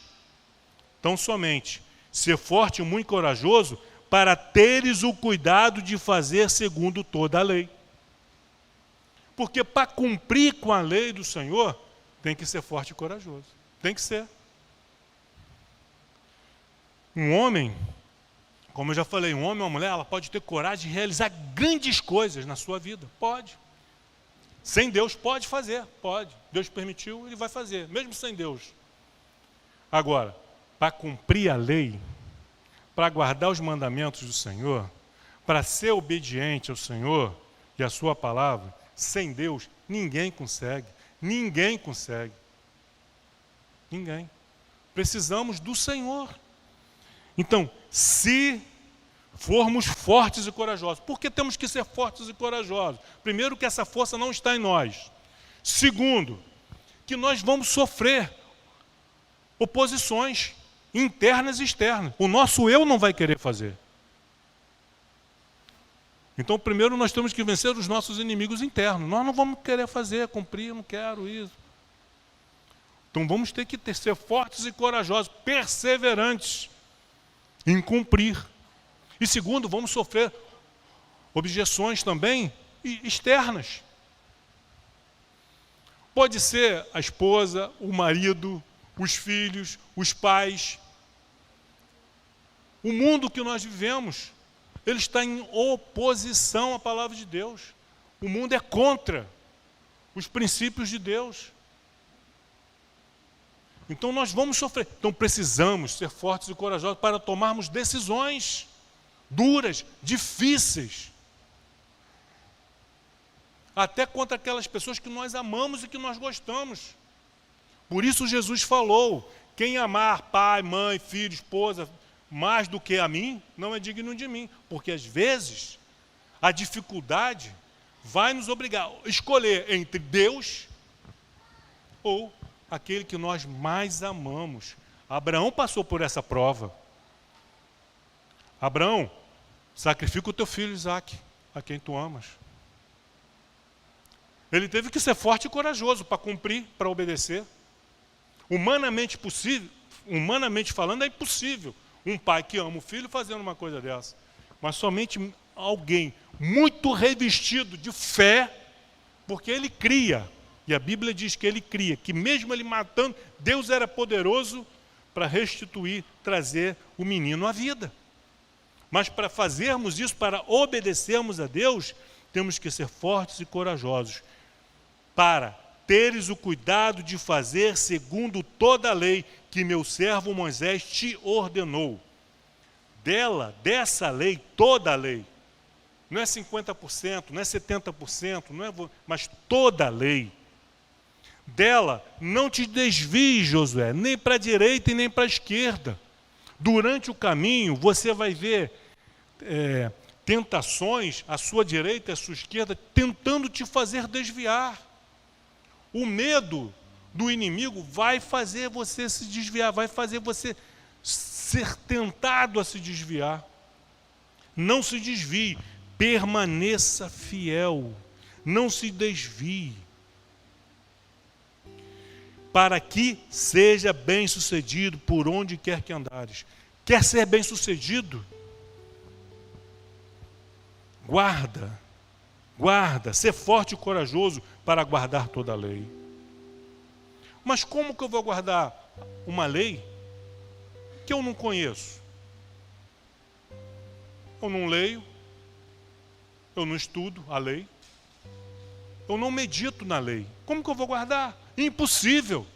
tão somente, ser forte e muito corajoso, para teres o cuidado de fazer segundo toda a lei. Porque para cumprir com a lei do Senhor, tem que ser forte e corajoso. Tem que ser. Um homem, como eu já falei, um homem ou uma mulher, ela pode ter coragem de realizar grandes coisas na sua vida. Pode. Sem Deus pode fazer, pode. Deus permitiu, ele vai fazer, mesmo sem Deus. Agora, para cumprir a lei, para guardar os mandamentos do Senhor, para ser obediente ao Senhor e à sua palavra, sem Deus, ninguém consegue. Ninguém consegue. Ninguém. Precisamos do Senhor. Então, se formos fortes e corajosos, por que temos que ser fortes e corajosos? Primeiro, que essa força não está em nós. Segundo, que nós vamos sofrer oposições internas e externas. O nosso eu não vai querer fazer. Então, primeiro nós temos que vencer os nossos inimigos internos. Nós não vamos querer fazer, cumprir, eu não quero isso. Então vamos ter que ser fortes e corajosos, perseverantes em cumprir. E segundo, vamos sofrer objeções também externas. Pode ser a esposa, o marido, os filhos, os pais. O mundo que nós vivemos, ele está em oposição à palavra de Deus. O mundo é contra os princípios de Deus. Então nós vamos sofrer. Então precisamos ser fortes e corajosos para tomarmos decisões duras, difíceis. Até contra aquelas pessoas que nós amamos e que nós gostamos. Por isso Jesus falou, quem amar pai, mãe, filho, esposa, mais do que a mim, não é digno de mim. Porque às vezes a dificuldade vai nos obrigar a escolher entre Deus ou aquele que nós mais amamos. Abraão passou por essa prova. Abraão, sacrifica o teu filho Isaque, a quem tu amas. Ele teve que ser forte e corajoso para cumprir, para obedecer. Humanamente falando, é impossível um pai que ama o filho fazendo uma coisa dessa. Mas somente alguém muito revestido de fé, porque ele cria. E a Bíblia diz que ele cria, que mesmo ele matando, Deus era poderoso para restituir, trazer o menino à vida. Mas para fazermos isso, para obedecermos a Deus, temos que ser fortes e corajosos, para teres o cuidado de fazer segundo toda a lei que meu servo Moisés te ordenou. Dessa lei, toda a lei, não é 50%, não é 70%, mas toda a lei. Dela, não te desvies, Josué, nem para a direita e nem para a esquerda. Durante o caminho, você vai ver tentações, à sua direita e à sua esquerda, tentando te fazer desviar. O medo do inimigo vai fazer você se desviar, vai fazer você ser tentado a se desviar. Não se desvie, permaneça fiel, não se desvie, para que seja bem-sucedido por onde quer que andares. Quer ser bem-sucedido? Guarda, ser forte e corajoso para guardar toda a lei. Mas como que eu vou guardar uma lei que eu não conheço? Eu não leio, eu não estudo a lei, eu não medito na lei. Como que eu vou guardar? Impossível.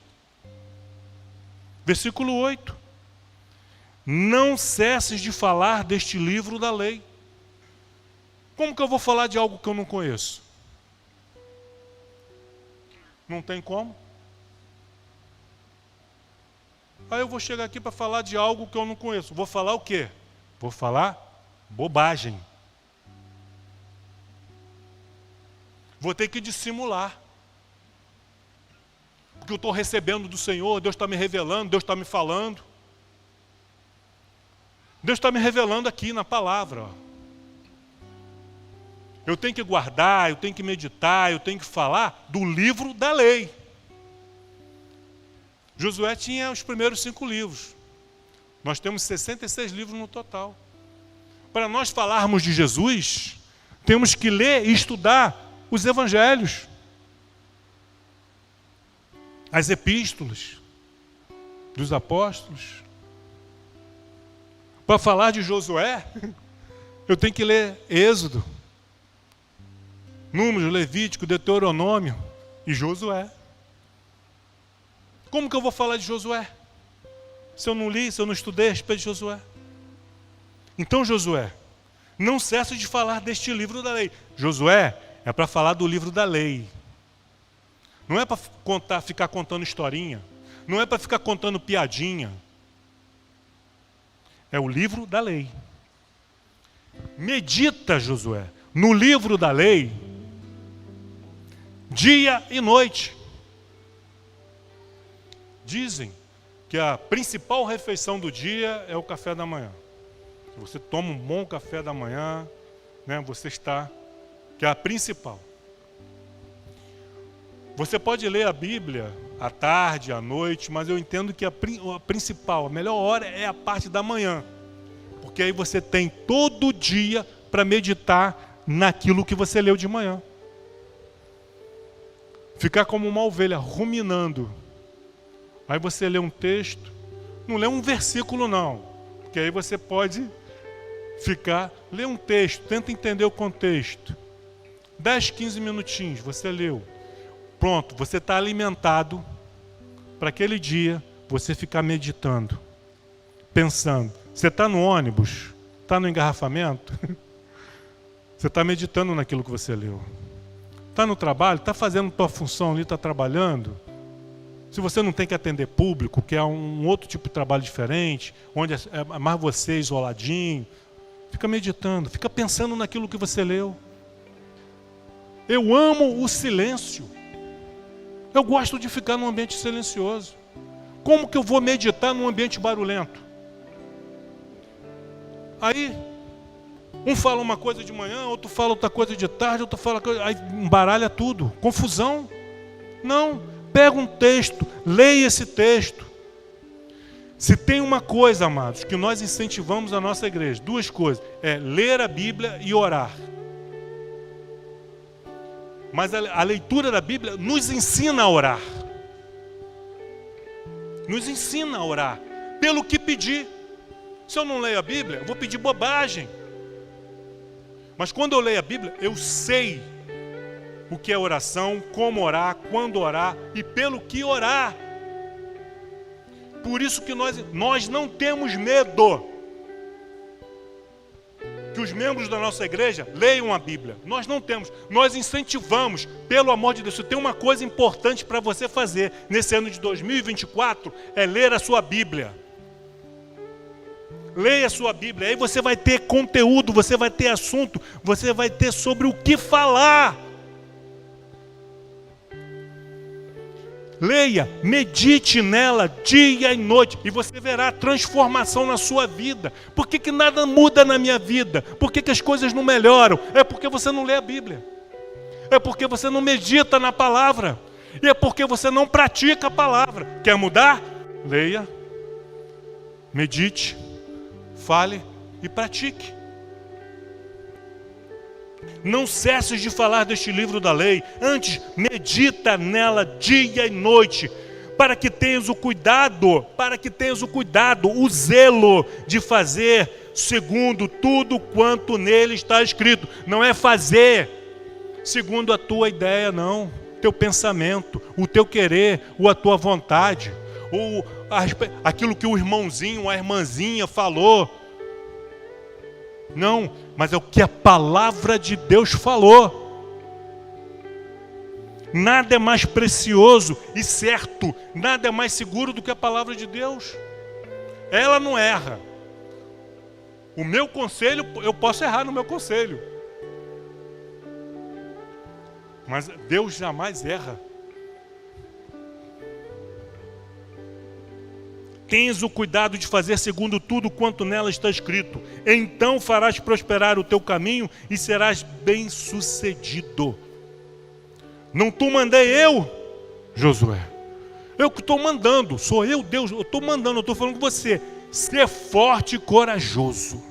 Versículo 8. Não cesses de falar deste livro da lei. Como que eu vou falar de algo que eu não conheço? Não tem como. Aí eu vou chegar aqui para falar de algo que eu não conheço. Vou falar o quê? Vou falar bobagem. Vou ter que dissimular. Porque eu estou recebendo do Senhor, Deus está me revelando, Deus está me falando. Deus está me revelando aqui na palavra. Ó. Eu tenho que guardar, eu tenho que meditar, eu tenho que falar do livro da lei. Josué tinha os primeiros 5 livros. Nós temos 66 livros no total. Para nós falarmos de Jesus, temos que ler e estudar os evangelhos, as epístolas dos apóstolos. Para falar de Josué, eu tenho que ler Êxodo, Números, Levítico, Deuteronômio e Josué. Como que eu vou falar de Josué? Se eu não li, se eu não estudei a respeito de Josué. Então, Josué, não cesse de falar deste livro da lei. Josué é para falar do livro da lei. Não é para ficar contando historinha. Não é para ficar contando piadinha. É o livro da lei. Medita, Josué, no livro da lei, dia e noite. Dizem que a principal refeição do dia é o café da manhã. Se você toma um bom café da manhã, né? Você está, que é a principal. Você pode ler a Bíblia à tarde, à noite, mas eu entendo que a principal, a melhor hora é a parte da manhã. Porque aí você tem todo dia para meditar naquilo que você leu de manhã. Ficar como uma ovelha, ruminando. Aí você lê um texto, não lê um versículo não, porque aí você pode ficar, lê um texto, tenta entender o contexto. 10, 15 minutinhos, você leu. Pronto, você está alimentado para aquele dia você ficar meditando, pensando. Você está no ônibus, está no engarrafamento, você está meditando naquilo que você leu. Está no trabalho, está fazendo tua função ali, está trabalhando. Se você não tem que atender público, que é um outro tipo de trabalho diferente, onde é mais você isoladinho, fica meditando, fica pensando naquilo que você leu. Eu amo o silêncio. Eu gosto de ficar num ambiente silencioso. Como que eu vou meditar num ambiente barulhento? Aí, um fala uma coisa de manhã, outro fala outra coisa de tarde, outro fala coisa, aí embaralha tudo. Confusão. Não, pega um texto, leia esse texto. Se tem uma coisa, amados, que nós incentivamos a nossa igreja, duas coisas, é ler a Bíblia e orar. Mas a leitura da Bíblia nos ensina a orar. Nos ensina a orar, pelo que pedir. Se eu não leio a Bíblia, eu vou pedir bobagem. Mas quando eu leio a Bíblia, eu sei o que é oração, como orar, quando orar e pelo que orar. Por isso que nós não temos medo que os membros da nossa igreja leiam a Bíblia. Nós não temos. Nós incentivamos, pelo amor de Deus. Se tem uma coisa importante para você fazer nesse ano de 2024, é ler a sua Bíblia. Leia a sua Bíblia, aí você vai ter conteúdo, você vai ter assunto, você vai ter sobre o que falar. Leia, medite nela dia e noite e você verá transformação na sua vida. Por que nada muda na minha vida? Por que as coisas não melhoram? É porque você não lê a Bíblia. É porque você não medita na palavra. E é porque você não pratica a palavra. Quer mudar? Leia, medite, fale e pratique. Não cesses de falar deste livro da lei, antes medita nela dia e noite, para que tenhas o cuidado, o zelo de fazer segundo tudo quanto nele está escrito. Não é fazer segundo a tua ideia, não, teu pensamento, o teu querer, ou a tua vontade, ou aquilo que o irmãozinho, a irmãzinha falou. Não, mas é o que a palavra de Deus falou. Nada é mais precioso e certo, nada é mais seguro do que a palavra de Deus. Ela não erra. O meu conselho, eu posso errar no meu conselho, mas Deus jamais erra. Tens o cuidado de fazer segundo tudo quanto nela está escrito. Então farás prosperar o teu caminho e serás bem-sucedido. Não tu mandei eu, Josué. Eu que estou mandando. Sou eu, Deus. Eu estou mandando, eu estou falando com você. Ser forte e corajoso.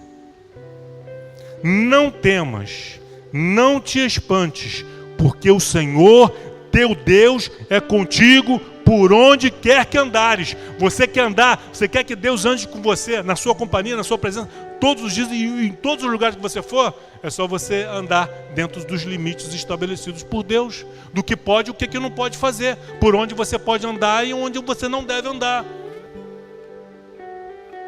Não temas, não te espantes, porque o Senhor, teu Deus, é contigo por onde quer que andares. Você quer andar, você quer que Deus ande com você, na sua companhia, na sua presença, todos os dias e em todos os lugares que você for, é só você andar dentro dos limites estabelecidos por Deus, do que pode e o que não pode fazer, por onde você pode andar e onde você não deve andar.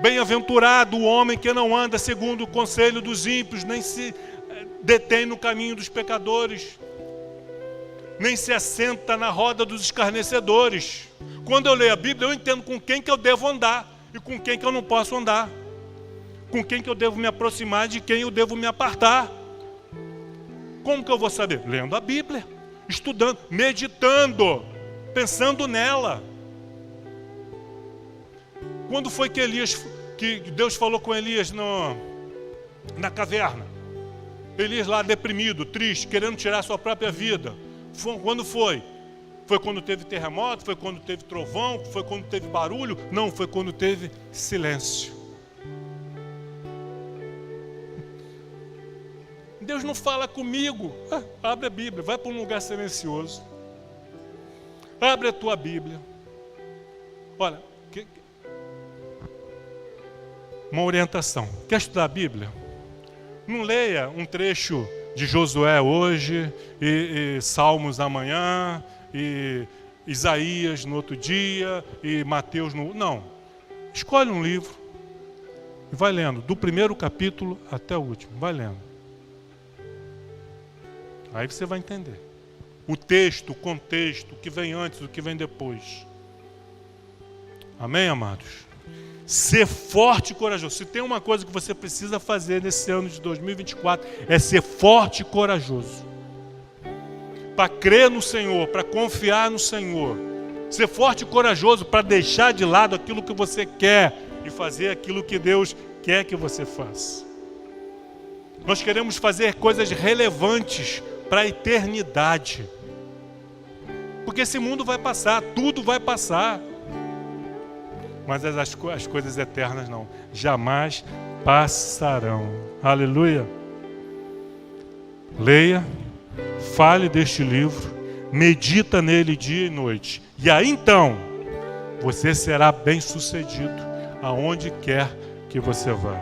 Bem-aventurado o homem que não anda segundo o conselho dos ímpios, nem se detém no caminho dos pecadores, nem se assenta na roda dos escarnecedores. Quando eu leio a Bíblia, eu entendo com quem que eu devo andar e com quem que eu não posso andar, com quem que eu devo me aproximar e de quem eu devo me apartar. Como que eu vou saber? Lendo a Bíblia, estudando, meditando, pensando nela. Quando foi que Deus falou com Elias na caverna? Elias lá deprimido, triste, querendo tirar sua própria vida. Quando foi? Foi quando teve terremoto? Foi quando teve trovão? Foi quando teve barulho? Não, foi quando teve silêncio. Deus não fala comigo. Abre a Bíblia, vai para um lugar silencioso. Abre a tua Bíblia. Olha, uma orientação. Quer estudar a Bíblia? Não leia um trecho de Josué hoje, e Salmos amanhã, e Isaías no outro dia, e Mateus no... Não. Escolhe um livro e vai lendo, do primeiro capítulo até o último. Vai lendo. Aí você vai entender. O texto, o contexto, o que vem antes, o que vem depois. Amém, amados? Ser forte e corajoso. Se tem uma coisa que você precisa fazer nesse ano de 2024, é ser forte e corajoso. Para crer no Senhor, para confiar no Senhor. Ser forte e corajoso para deixar de lado aquilo que você quer e fazer aquilo que Deus quer que você faça. Nós queremos fazer coisas relevantes para a eternidade. Porque esse mundo vai passar, tudo vai passar. Mas as coisas eternas não, jamais passarão. Aleluia. Leia, fale deste livro, medita nele dia e noite. E aí então, você será bem-sucedido aonde quer que você vá.